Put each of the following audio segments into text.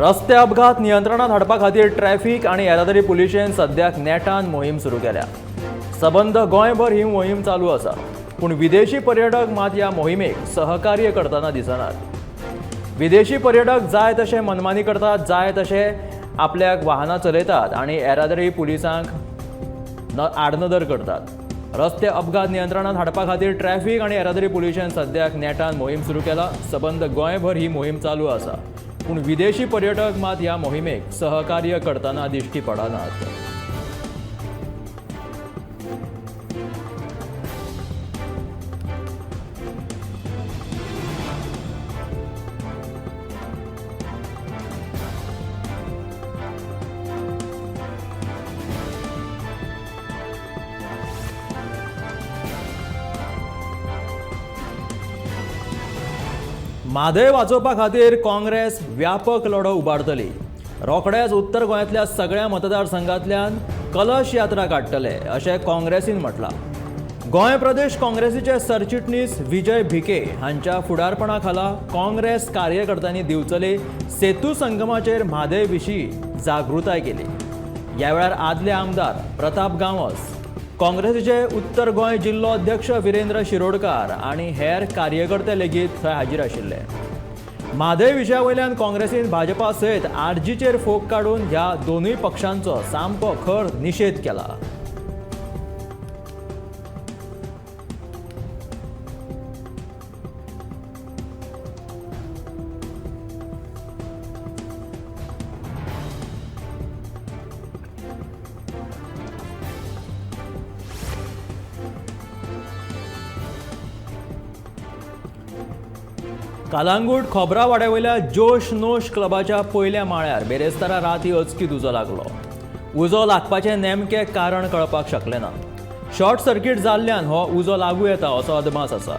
रस्ते अपघात नियंत्रणात हाडपा खातीर ट्रॅफिक आणि येरादारी पुलिशेन सद्याक नेटान मोहीम सुरू केल्या। सबंद गोंयभर ही मोहीम चालू आसा, पूण विदेशी पर्यटक मात ह्या मोहिमेक सहकार्य करतना दिसनात। विदेशी पर्यटक जाय तशे मनमानी करतात, जाय तशे आपल्याक वाहनां चलयतात आणि येरादारी पुलिसांक आडनदर करतात। रस्ते अपघात नियंत्रणात हाडपा खातीर ट्रॅफिक आणि येरादारी पुलिशेन सद्याक नेटान मोहीम सुरू केला। सबंद गोंयभर ही मोहीम चालू आसा, पूण विदेशी पर्यटक मात ह्या मोहिमेक सहकार्य करतना दिश्टी पडनात। म्हादय वाचोवपा खातीर काँग्रेस व्यापक लढो उबारतली। रोखडेच उत्तर गोंयांतल्या सगळ्या मतदारसंघांतल्यान कलश यात्रा काडटले अशें काँग्रेसीन म्हटलां। गोंय प्रदेश काँग्रेसीचे सरचिटणीस विजय भिके हांच्या फुडारपणा खाला काँग्रेस कार्यकर्त्यांनी दिवचले सेतू संगमाचेर म्हादय विशीं जागृताय केली। ह्या वेळार आदले आमदार प्रताप गांवस, काँग्रेसीचे उत्तर गोंय जिल्लो अध्यक्ष विरेंद्र शिरोडकार आणि हेर कार्यकर्ते लेगीत थंय हाजीर आशिल्ले। म्हादय विशया वयल्यान काँग्रेसीन भाजपा सयत आरजीचेर फोग काडून ह्या दोनूय पक्षांचो सामको खर निशेध केला। कालांगूट खोबरा वाड्यावयल्या जोश नोश क्लबाच्या पयल्या माळ्यार बेरेस्तारा राती अचकीत उजो लागलो। उजो लागपाचें नेमकें कारण कळपाक शकलें ना। शॉर्ट सर्किट जाल्ल्यान हो उजो लागू येता असो अदमास आसा।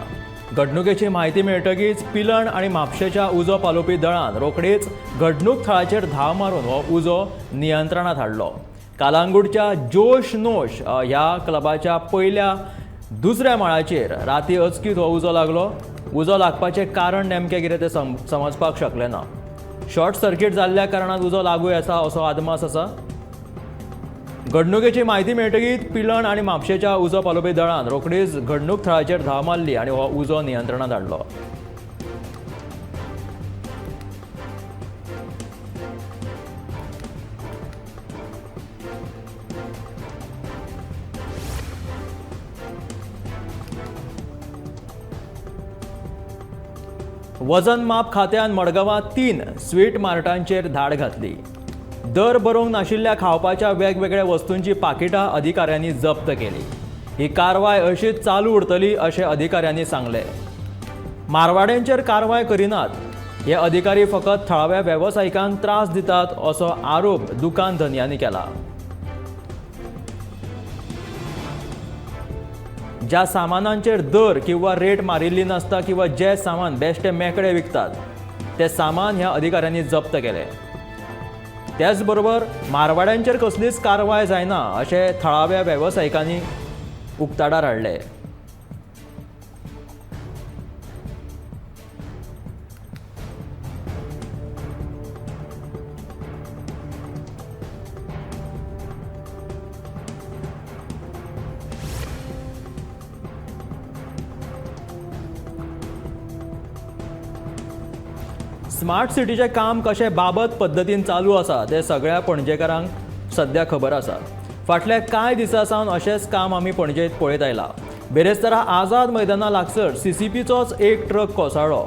घडणुकेची म्हायती मेळटकीच पिलण आनी म्हापशेच्या उजो पालोवपी दळान रोखडीच घडणूक थळाचेर धांव मारून हो उजो नियंत्रणांत हाडलो। कालांगूटच्या जोश नोश ह्या क्लबाच्या पयल्या दुसऱ्या माळाचेर राती अचकीत हो उजो लागलो। उजो लागपाचें कारण नेमकें कितें तें समजपाक शकलें ना। शॉर्ट सर्किट जाल्ल्या कारणान उजो लागू येता असो आदमास आसा। घडणुकेची म्हायती मेळटकीच पिलण आनी म्हापशेच्या उजो पालोवपी दळान रोखडीच घडणूक थळाचेर धांव मारली आनी हो उजो नियंत्रणांत हाडलो। वजन माप खात्यान मडगांवां 3 स्वीट मार्टांचेर धाड घातली। दर बरोवंक नाशिल्ल्या खावपाच्या वेगवेगळ्या वस्तूंची पाकिटां अधिकाऱ्यांनी जप्त केली। ही कारवाय अशीच चालू उरतली अशें अधिकाऱ्यांनी सांगलें। मारवाड्यांचेर कारवाय करिनात, हे अधिकारी फकत थळाव्या वेवसायिकांक त्रास दितात असो आरोप दुकान धन्यांनी केला। ज्या सामानांचेर दर किंवा रेट मारिल्ली नसता किंवा जे सामान बेश्टे मेकळे विकतात ते सामान ह्या अधिकाऱ्यांनी जप्त केले। त्याच बरोबर मारवाड्यांचेर कसलीच कारवाय जायना अशें थळाव्या वेवसायिकांनी उक्ताडार हाडले। स्मार्ट सिटीचें काम कशें बाबत पद्दतीन चालू आसा तें सगळ्या पणजेकारांक सद्या खबर आसा। फाटल्या कांय दिसां सावन अशेंच काम आमी पणजेंत पळयत आयला। बेरेस्तारा आझाद मैदाना लागसर सीसीपीचोच एक ट्रक कोसळ्ळो।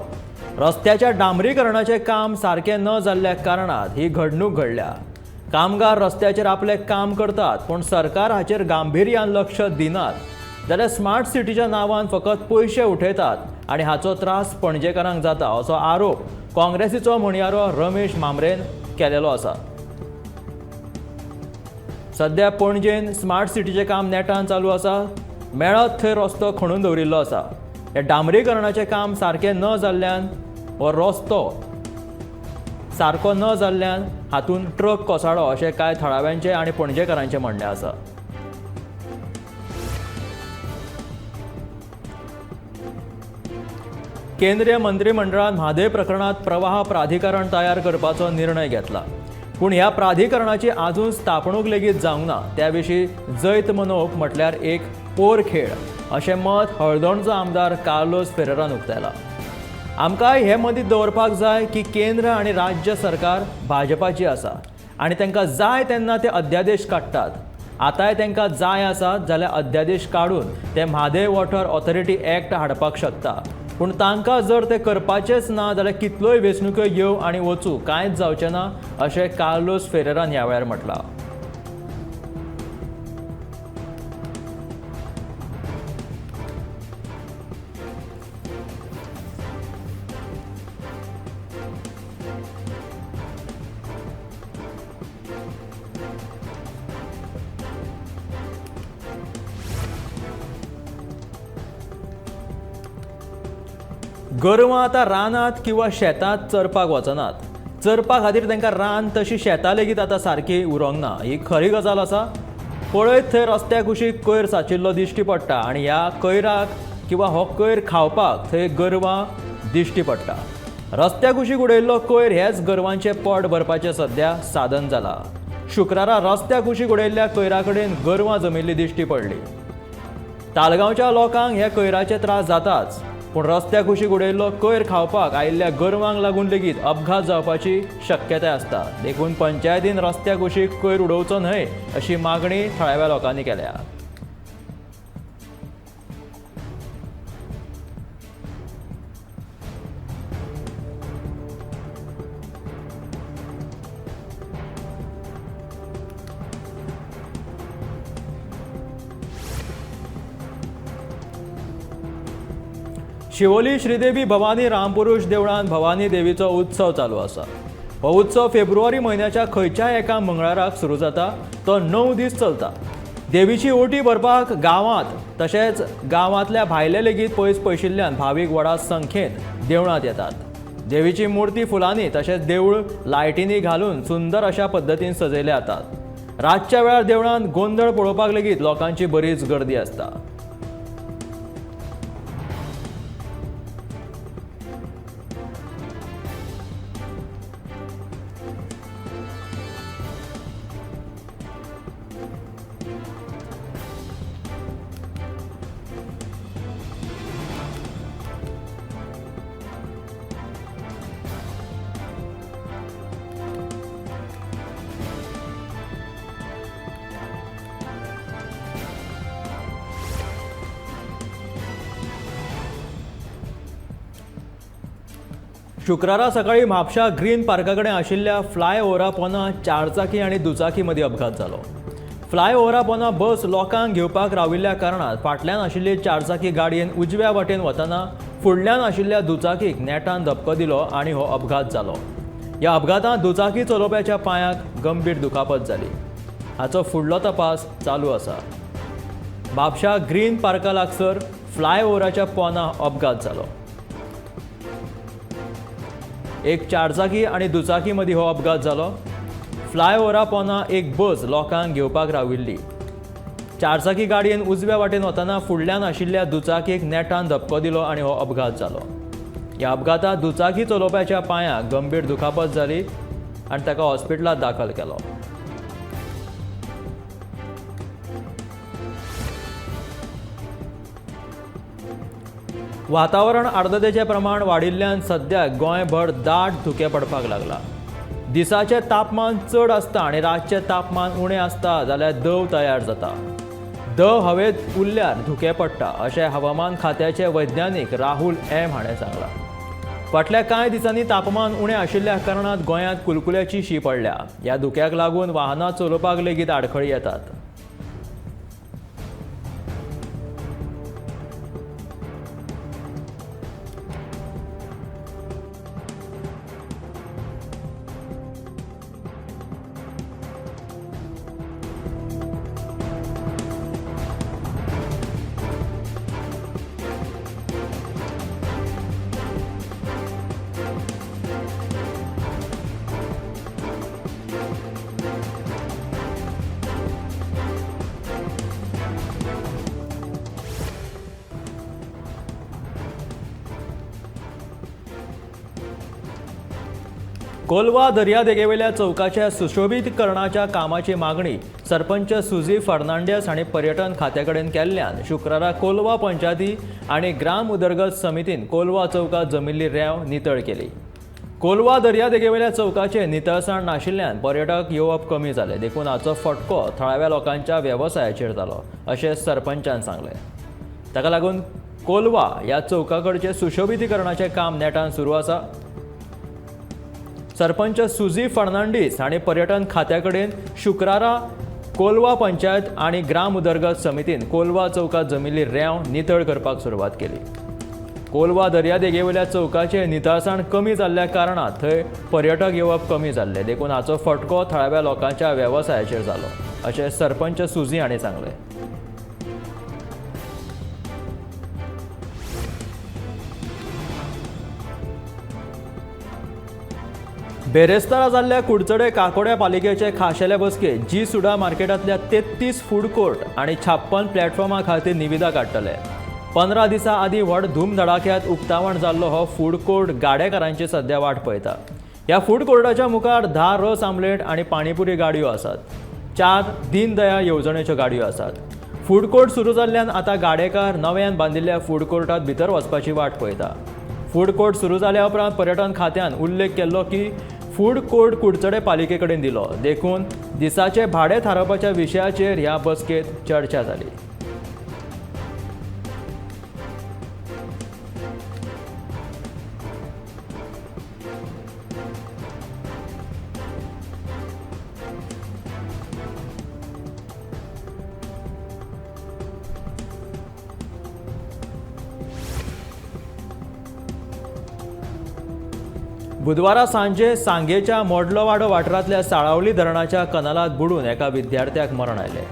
रस्त्याच्या डांबरीकरणाचें काम सारकें न जाल्ल्या कारणान ही घडणूक घडल्या। कामगार रस्त्याचेर आपलें काम करतात, पूण सरकार हाचेर गांभीर्यान लक्ष दिनात जाल्यार स्मार्ट सिटीच्या नांवान फकत पयशे उठयतात आनी हाचो त्रास पणजेकारांक जाता असो आरोप काँग्रेसीचो म्हणयारो रमेश मांद्रेन केलेलो आसा। सध्या पणजेन स्मार्ट सिटीचें काम नेटान चालू आसा। मेळत थंय रस्तो खणून दवरिल्लो आसा। हे डांबरीकरणाचें काम सारकें न जाल्ल्यान हो रस्तो सारको न जाल्ल्यान हातून ट्रक कोसळ्ळो अशें कांय थळाव्यांचें आनी पणजेकारांचें म्हणणें आसा। केंद्रीय मंत्रिमंडळान म्हादय प्रकरणात प्रवाह प्राधिकरण तयार करपाचो निर्णय घेतला. पूण ह्या प्राधिकरणाची आजून स्थापणूक लेगीत जावंक ना. त्या विशीं जैत मनोवप म्हटल्यार एक पोर खेळ अशें मत हळदोणचो आमदार कार्लोस फेरेरान उक्तायला. आमकांय हे मतींत दवरपाक जाय की केंद्र आनी राज्य सरकार भाजपाची आसा आनी तांकां जाय तेन्ना ते अध्यादेश काडटात. आतांय तांकां जाय आसात जाल्यार अध्यादेश काडून ते म्हादय वॉटर ऑथॉरिटी एक्ट हाडपाक शकता. पूण तांकां जर ते करपाचेच ना जाल्यार कितल्योय वेंचणुको येवं आनी वचूं कांयच जावचें ना अशें कार्लोस फेरेरान ह्या वेळार म्हटलां. गोरवां आतां रानांत किंवा शेतांत चरपाक वचनात. चरपा खातीर तांकां रान तशी शेतां लेगीत आतां सारकी उरोंक ना. ही खरी गजाल आसा. पळयत थंय रस्त्या कुशीक कोयर साचिल्लो दिश्टी पडटा आनी ह्या कोयराक किंवा हो कोयर खावपाक थंय गोरवां दिश्टी पडटा. रस्त्या कुशीक उडयल्लो कोयर हेच गोरवांचें पोट भरपाचें सद्या साधन जालां. शुक्रारा रस्त्या कुशीक उडयल्ल्या कोयरा कडेन गोरवां जमिल्लीं दिश्टी पडलीं. तालगांवच्या लोकांक हे कोयराचे त्रास जाताच. पूण रस्त्या कुशीक उडयल्लो कोयर खावपाक आयिल्ल्या गोरवांक लागून लेगीत अपघात जावपाची शक्यताय आसता. देखून पंचायतीन रस्त्या कुशीक कोयर उडोवचो न्हय अशी मागणी थळाव्या लोकांनी केल्या. शिवोली श्रीदेवी भवानी रामपुरुष देवळान भवानी देवीचो उत्सव चालू आसा. हो उत्सव फेब्रुवारी म्हयन्याच्या खंयच्याय एका मंगळाराक सुरू जाता. तो 9 दीस चलता. देवीची ओटी भरपाक गांवांत तशेंच गांवांतल्या भायले लेगीत पयस पयशिल्ल्यान भावीक व्हडा संख्येन देवळांत येतात. देवीची मुर्ती फुलांनी तशेंच देवूळ लायटींनी घालून सुंदर अशा पद्दतीन सजयले जातात. रातच्या वेळार देवळांत गोंधळ पळोवपाक लेगीत लोकांची बरीच गर्दी आसता. शुक्रारा सकाळी म्हापशा ग्रीन पार्का कडेन आशिल्ल्या फ्लायओव्हरा पोंदा चारचाकी आनी दुचाकी मदीं अपघात जालो. फ्लायओव्हरा पोंदा बस लोकांक घेवपाक राविल्ल्या कारणान फाटल्यान आशिल्ली चारचाकी गाडयेन उजव्या वाटेन वतना फुडल्यान आशिल्ल्या दुचाकीक नेटान धपको दिलो आनी हो अपघात जालो. ह्या अपघातांत दुचाकी चलोवप्याच्या पांयाक गंभीर दुखापत जाली. हाचो फुडलो तपास चालू आसा. म्हापशा ग्रीन पार्का लागसर फ्लायओव्हराच्या पोंदा अपघात जालो. एक चारचाकी आनी दुचाकी मदीं हो अपघात जालो. फ्लायओव्हरा पोंदा एक बस लोकांक घेवपाक राविल्ली. चारचाकी गाडयेन उजव्या वाटेन वतना फुडल्यान आशिल्ल्या दुचाकीक नेटान धपको दिलो आनी हो अपघात जालो. ह्या अपघातांत दुचाकी चलोवप्याच्या पांयाक गंभीर दुखापत जाली आनी ताका हॉस्पिटलांत दाखल केलो. वातावरण आर्द्रतेचें प्रमाण वाडिल्ल्यान सद्याक गोंयभर दाट धुकें पडपाक लागला. दिसाचें तापमान चड आसता आनी रातचें तापमान उणें आसता जाल्यार दव तयार जाता. दव हवेंत उरल्यार धुकें पडटा अशें हवामान खात्याचे वैज्ञानीक राहुल एम हाणें सांगलां. फाटल्या कांय दिसांनी तापमान उणें आशिल्ल्या कारणान गोंयांत कुलकुल्याची शी पडल्या. ह्या धुक्याक लागून वाहनां चलोवपाक लेगीत आडखळी येतात. कोलवा दर्यादेगेवेल्या चौकाच्या सुशोभीकरणाच्या कामाची मागणी सरपंच सुजी फर्नांडिस हांणी पर्यटन खात्याकडेन केल्ल्यान शुक्रारा कोलवा पंचायती आनी ग्राम उदरगत समितीन कोलवा चौकात जमिल्ली रेंव नितळ केली. कोलवा दर्यादेगेवेल्या चौकाचे नितळसाण नाशिल्ल्यान पर्यटक येवप कमी जाले, देखून हाचो फटको थळाव्या लोकांच्या वेवसायाचेर जालो अशें सरपंचान सांगलें. ताका लागून कोलवा ह्या चौकाकडचे सुशोभीकरणाचें काम नेटान सुरू आसा. सरपंच सुजी फर्नांडीस हांणी पर्यटन खात्याकडेन शुक्रारा कोलवा पंचायत आनी ग्राम उदरगत समितीन कोलवा चौकात जमिल्ली रेंव नितळ करपाक सुरवात केली. कोलवा दर्यादेगेवेल्या चौकाचे नितळसाण कमी जाल्ल्या कारणान थंय पर्यटक येवप कमी जाल्ले, देखून हाचो फटको थळाव्या लोकांच्या वेवसायाचेर जालो अशें सरपंच सुजी हांणी सांगलें. बेरेस्तारा जाल्ल्या कुडचडे काकोड्या पालिकेचे खाशेले बसकेत जी सुडा मार्केटांतल्या 33 फूड कोर्ट आनी 56 प्लॅटफॉर्मां खातीर निविदा काडटले. 15 दिसां आदीं व्हड धूमधडाक्यांत उक्तावण जाल्लो हो फूड कोर्ट गाडेकारांची सध्या वाट पळयता. ह्या फूड कोर्टाच्या मुखार 10 रस आमलेट आनी पाणीपुरी गाडयो आसात. 4 दीनदयाळ येवजणेच्यो गाडयो आसात. फूड कोर्ट सुरू जाल्ल्यान आतां गाडेकार नव्यान बांदिल्ल्या फूड कोर्टांत भितर वचपाची वाट पळयता. फूड कोर्ट सुरू जाल्या उपरांत पर्यटन खात्यान उल्लेख केल्लो की फूड कोर्ट कुडचडे पालिके कडेन दिलो, देखून दिसाचे भाडें थारावपाच्या विशयाचेर ह्या बसकेत चर्चा जाली. बुधवारा सांजे सांगेच्या मोडलोवाडो वाठारांतल्या साळावली धरणाच्या कनालात बुडून एका विद्यार्थ्याक मरण आयलें.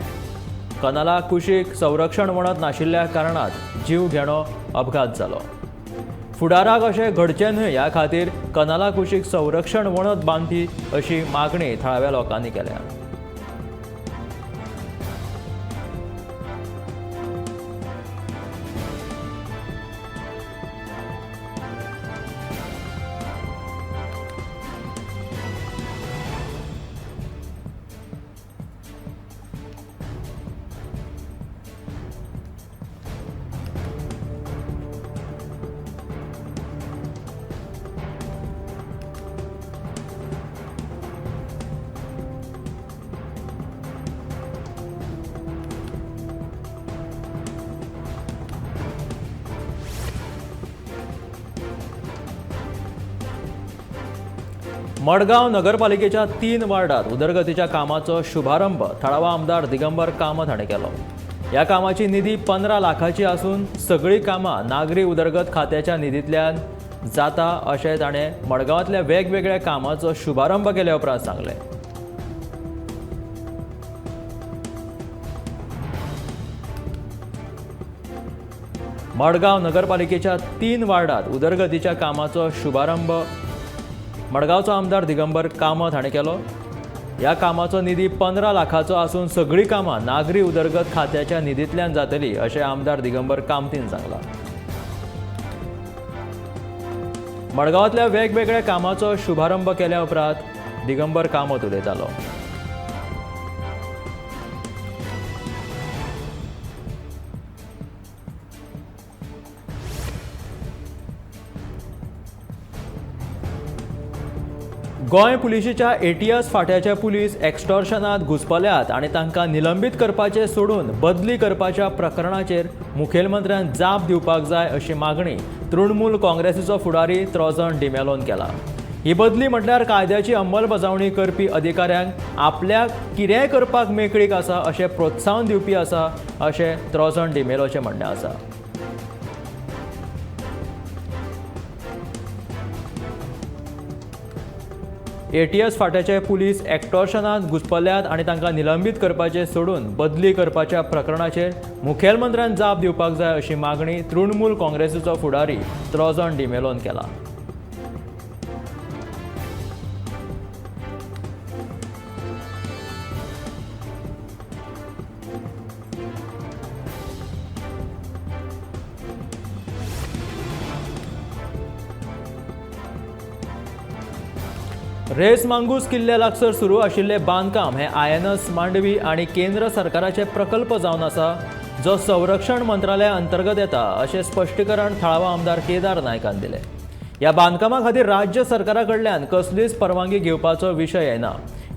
कनाला कुशीक संरक्षण वणत नाशिल्ल्या कारणात जीव घेणो अपघात जालो. फुडाराक अशें घडचें न्हय ह्या खातीर कनाला कुशीक संरक्षण वणत बांदची अशी मागणी थळाव्या लोकांनी केल्या. मडगांव नगरपालिकेच्या 3 वार्डात उदरगतीच्या कामाचो शुभारंभ थळावा आमदार दिगंबर कामत हाणें केलो. ह्या कामाची निधी 15 लाखाची आसून सगळीं कामां नागरी उदरगत खात्याच्या निधींतल्यान जाता अशें ताणें मडगांवांतल्या वेगवेगळ्या कामाचो शुभारंभ केल्या उपरांत सांगलें. मडगांव नगरपालिकेच्या 3 वार्डात उदरगतीच्या कामाचो शुभारंभ मडगांवचो आमदार दिगंबर कामत हाणें केलो. ह्या कामाचो निधी 15 लाखाचो आसून सगळीं कामां नागरी उदरगत खात्याच्या निधींतल्यान जातली अशें आमदार दिगंबर कामतीन सांगलां. मडगांवांतल्या वेगवेगळ्या कामाचो शुभारंभ केल्या उपरांत दिगंबर कामत उलयतालो. गोंय पुलिशेच्या एटीएस फाट्याचे पुलीस एक्स्टॉर्शनात घुसपल्यात आनी तांकां निलंबीत करपाचे सोडून बदली करपाच्या प्रकरणाचेर मुखेलमंत्र्यान जाप दिवपाक जाय अशी मागणी तृणमूल काँग्रेसीचो फुडारी त्रॉझन डिमेलोन केला. ही बदली म्हटल्यार कायद्याची अंमलबजावणी करपी अधिकाऱ्यांक आपल्याक कितेंय करपाक मेकळीक आसा अशें प्रोत्साहन दिवपी आसा अशें त्रॉझन डिमेलोचें म्हणणें आसा. एटीएस फाट्याचे पुलीस एक्स्टॉर्शनात घुसपल्यात आनी तांकां निलंबीत करपाचे सोडून बदली करपाच्या प्रकरणाचेर मुखेलमंत्र्यान जाप दिवपाक जाय अशी मागणी तृणमूल काँग्रेसीचो फुडारी त्रॉझन डिमेलोन केला. रेस मांगूस किल्ल्या लागसर सुरू आशिल्ले बांदकाम हे आयएनएस मांडवी आणि केंद्र सरकाराचे प्रकल्प जावन आसा, जो संरक्षण मंत्रालया अंतर्गत येता अशें स्पश्टीकरण थळावा आमदार केदार नायकान दिलें. ह्या बांदकामा खातीर राज्य सरकारा कडल्यान कसलीच परवानगी घेवपाचो विशय येना,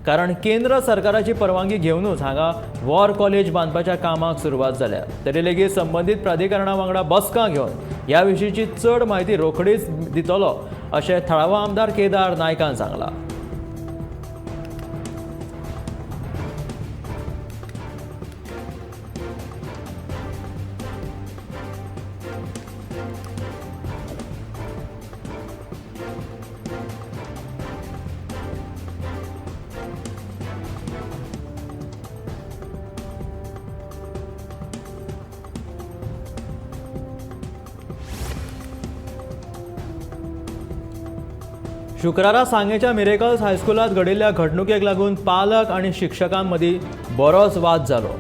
कारण केंद्र सरकाराची परवानगी घेवनूच हांगा वॉर कॉलेज बांदपाच्या कामाक सुरवात जाल्या. तरी लेगीत संबंधीत प्राधिकरणा वांगडा बसका घेवन ह्या विशींची चड म्हायती रोखडीच दितलो अशें थळावा आमदार केदार नायकान सांगलां. शुक्रारा सांगेच्या मिरेकल्स हायस्कुलात घडिल्ल्या घडणुकेक लागून पालक आणि शिक्षकांमदीं बरोच वाद जालो.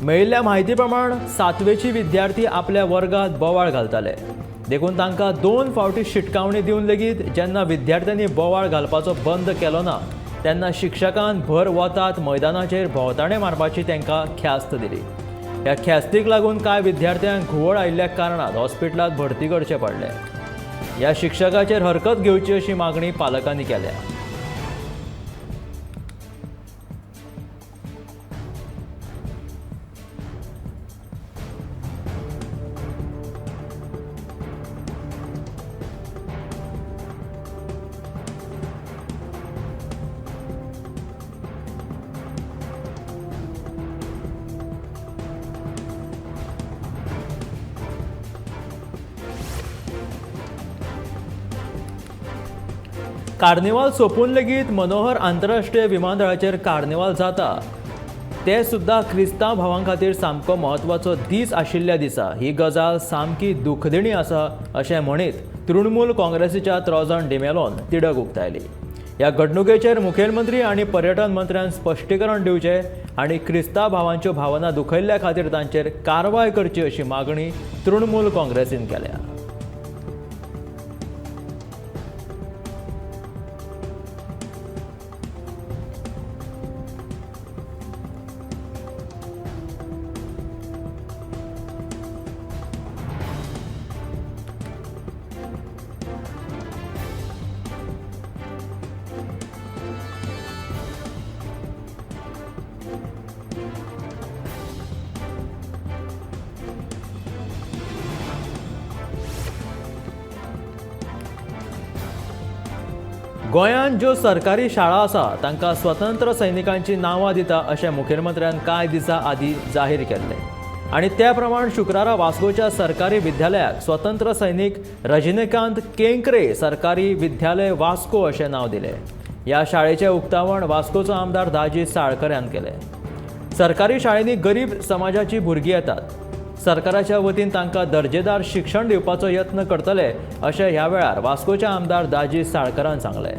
मेळिल्ल्या म्हायती प्रमाण 7वेची विद्यार्थी आपल्या वर्गात बोवाळ घालताले, देखून तांकां 2 फावटी शिटकावणी दिवन लेगीत जेन्ना विद्यार्थ्यांनी बोवाळ घालपाचो बंद केलो ना तेन्ना शिक्षकान भर वतात मैदानाचेर भोंवताणे मारपाची तांकां ख्यास्त दिली. ह्या ख्यास्तीक लागून कांय विद्यार्थ्यांक घुंवळ आयिल्ल्या कारणान हॉस्पिटलांत भरती करचें पडलें. ह्या शिक्षकाचेर हरकत घेवची अशी मागणी पालकांनी केल्या. कार्निवाल सोंपून लेगीत मनोहर आंतरराष्ट्रीय विमानतळाचेर कार्निवाल जाता ते सुद्दां क्रिस्तांव भावां खातीर सामको म्हत्वाचो दीस आशिल्ल्या दिसा ही गजाल सामकी दुखदिणी आसा अशें म्हणीत तृणमूल काँग्रेसीच्या त्रॉझन डिमेलोन तिडक उक्तायली. ह्या घडणुकेचेर मुखेलमंत्री आनी पर्यटन मंत्र्यान स्पश्टीकरण दिवचें आनी क्रिस्तांव भावांच्यो भावना दुखयल्ल्या खातीर तांचेर कारवाय करची अशी मागणी तृणमूल काँग्रेसीन केल्या. गोंयांत ज्यो सरकारी शाळा आसा तांकां स्वतंत्र सैनिकांची नांवां दिता अशें मुखेलमंत्र्यान कांय दिसां आदीं जाहीर केल्लें. आनी त्या प्रमाण शुक्रारा वास्कोच्या सरकारी विद्यालयाक स्वतंत्र सैनीक रजनीकांत केंकरे सरकारी विद्यालय वास्को अशें नांव दिलें. ह्या शाळेचें उक्तावण वास्कोचो आमदार दाजी साळकऱ्यान केलें. सरकारी शाळेंनी गरीब समाजाची भुरगीं येतात. सरकाराच्या वतीन तांकां दर्जेदार शिक्षण दिवपाचो यत्न करतले अशें ह्या वेळार वास्कोच्या आमदार दाजी साळकरान सांगलें.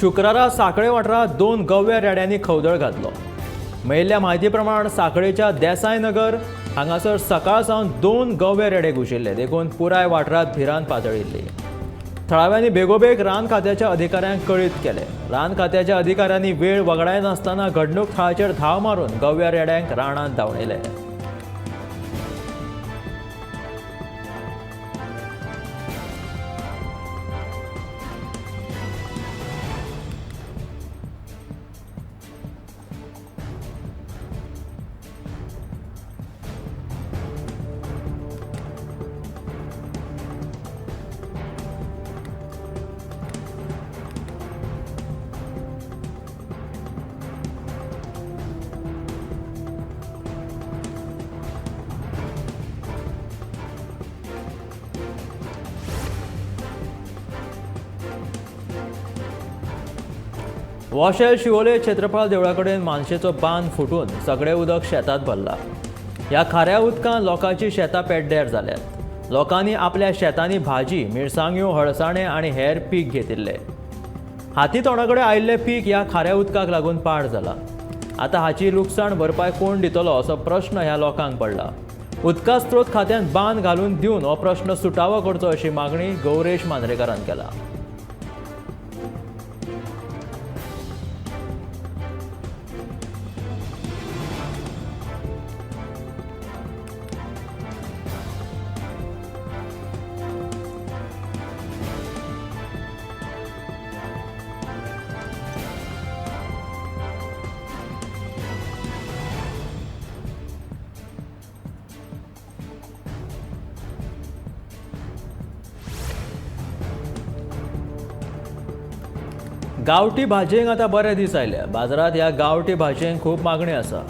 शुक्रारा सांखळे वाठारांत 2 गव्य रेड्यांनी खवदळ घातलो. मेळिल्ल्या म्हायती प्रमाण सांखळेच्या देसाय नगर हांगासर सकाळ सावन 2 गव्य रेडे घुशिल्ले, देखून पुराय वाठारांत भिरांत पातळिल्ली. थळाव्यांनी बेगोबेग रान खात्याच्या अधिकाऱ्यांक कळीत केलें. रान खात्याच्या अधिकाऱ्यांनी वेळ वगडाय नासतना घडणूक थळाचेर धांव मारून गव्य रेड्यांक रानांत धांवयले. वॉशेल शिवोले क्षेत्रपाल देवळा कडेन मानशेचो बांद फुटून सगळें उदक शेतांत भरलां. ह्या खाऱ्या उदकान लोकांची शेतां पेड्ड्यार जाल्यात. लोकांनी आपल्या शेतांनी भाजी, मिरसांग्यो, हळसाणे आनी हेर पीक घेतिल्ले. हाती तोंडाकडे आयिल्लें पीक ह्या खाऱ्या उदकाक लागून पाड जालां. आतां हाची लुकसाण भरपाय कोण दितलो असो प्रश्न ह्या लोकांक पडला. उदका स्त्रोत खात्यान बांद घालून दिवन हो प्रश्न सुटावो करचो अशी मागणी गौरेश मांद्रेकारान केला. गांवठी भाजयेक आतां बरे दीस आयल्या. बाजारांत ह्या गांवठी भाजयेक खूब मागणी आसा.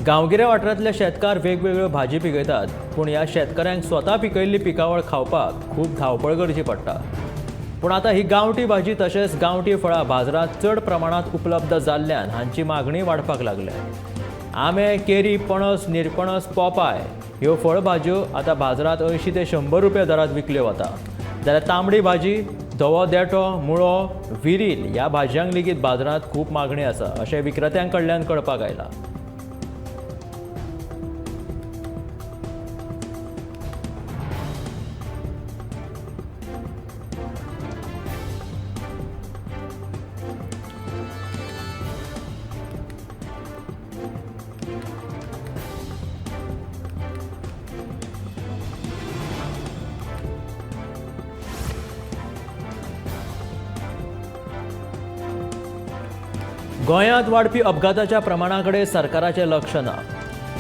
गांवगिऱ्या वाठारांतले शेतकार वेगवेगळ्यो भाजी पिकयतात, पूण ह्या शेतकऱ्यांक स्वता पिकयल्ली पिकावळ खावपाक खूब धांवपळ करची पडटा. पूण आतां ही गांवठी भाजी तशेंच गांवठी फळां बाजारांत चड प्रमाणांत उपलब्ध जाल्ल्यान हांची मागणी वाडपाक लागल्या. आंबे, केरी, पणस, निरपणस, पोपाय ह्यो फळभाज्यो आतां बाजारांत 80 ते 100 रुपया दरांत विकल्यो वता. जाल्यार तांबडी भाजी, धवो देठो, मुळो, विरील ह्या भाजयांक लेगीत बाजारांत खूब मागणी आसा अशें विक्रेत्यां कडल्यान कळपाक आयलां. गोंयांत वाडपी अपघाताच्या प्रमाणाकडे सरकाराचें लक्ष ना.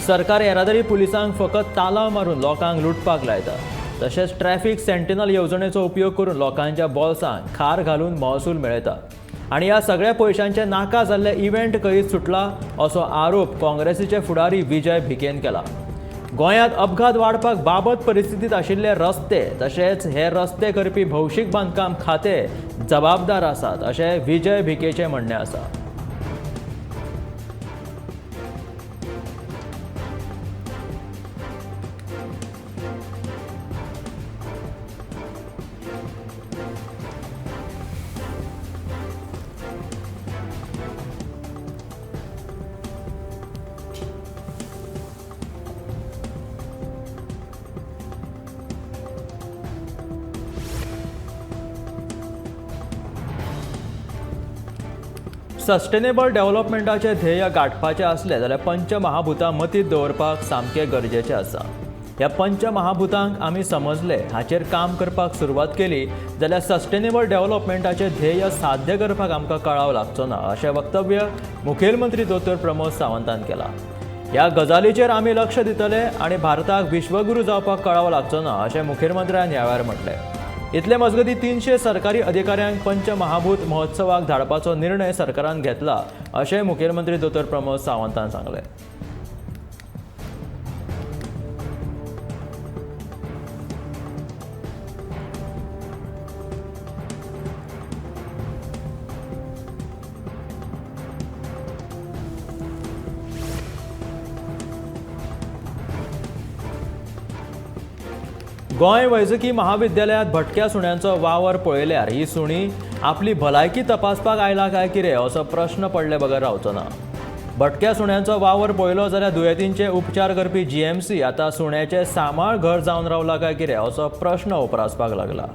सरकार येरादारी पुलिसांक फकत तालाव मारून लोकांक लुटपाक लायता. तशेंच ट्रॅफिक सेंटिनल येवजणेचो उपयोग करून लोकांच्या बोल्सांत खार घालून महसूल मेळयता. आनी ह्या सगळ्या पयशांचे नाका जाल्ले इव्हेंट करीत सुटला असो आरोप काँग्रेसीचे फुडारी विजय भिकेन केला. गोंयांत अपघात वाडपाक बाबत परिस्थितीत आशिल्ले रस्ते तशेंच हे रस्ते करपी भौशीक बांदकाम खातें जबाबदार आसात अशें विजय भिकेचें म्हणणें आसा. सस्टेनेबल डेव्हलपमेंटाचे ध्येय गाठपाचें आसलें जाल्यार पंचमहाभूतां मतींत दवरपाक सामकें गरजेचें आसा. ह्या पंचमहाभूतांक आमी समजले, हाचेर काम करपाक सुरवात केली जाल्यार सस्टेनेबल डेव्हलपमेंटाचें ध्येय साध्य करपाक आमकां कळाव लागचो ना अशें वक्तव्य मुखेलमंत्री दोतोर प्रमोद सावंतान केलां. ह्या गजालीचेर आमी लक्ष दितले आनी भारताक विश्वगुरू जावपाक कळाव लागचो ना अशें मुखेलमंत्र्यान ह्या वेळार म्हटलें. इतले मजगतीं 300 सरकारी अधिकाऱ्यांक पंचमहाभूत महोत्सवाक धाडपाचो निर्णय सरकारान घेतला अशें मुखेलमंत्री दोतोर प्रमोद सावंतान सांगलें. गोंय वैजकी महाविद्यालयांत भटक्या सुण्यांचो वावर पळयल्यार ही सुणी आपली भलायकी तपासपाक आयला काय कितें असो प्रश्न पडले बगर रावचो ना. भटक्या सुण्यांचो वावर पळयलो जाल्यार दुयेंतींचे उपचार करपी जीएमसी आतां सुण्याचें सांबाळ घर जावन रावला काय कितें असो प्रश्न उपरासपाक लागला.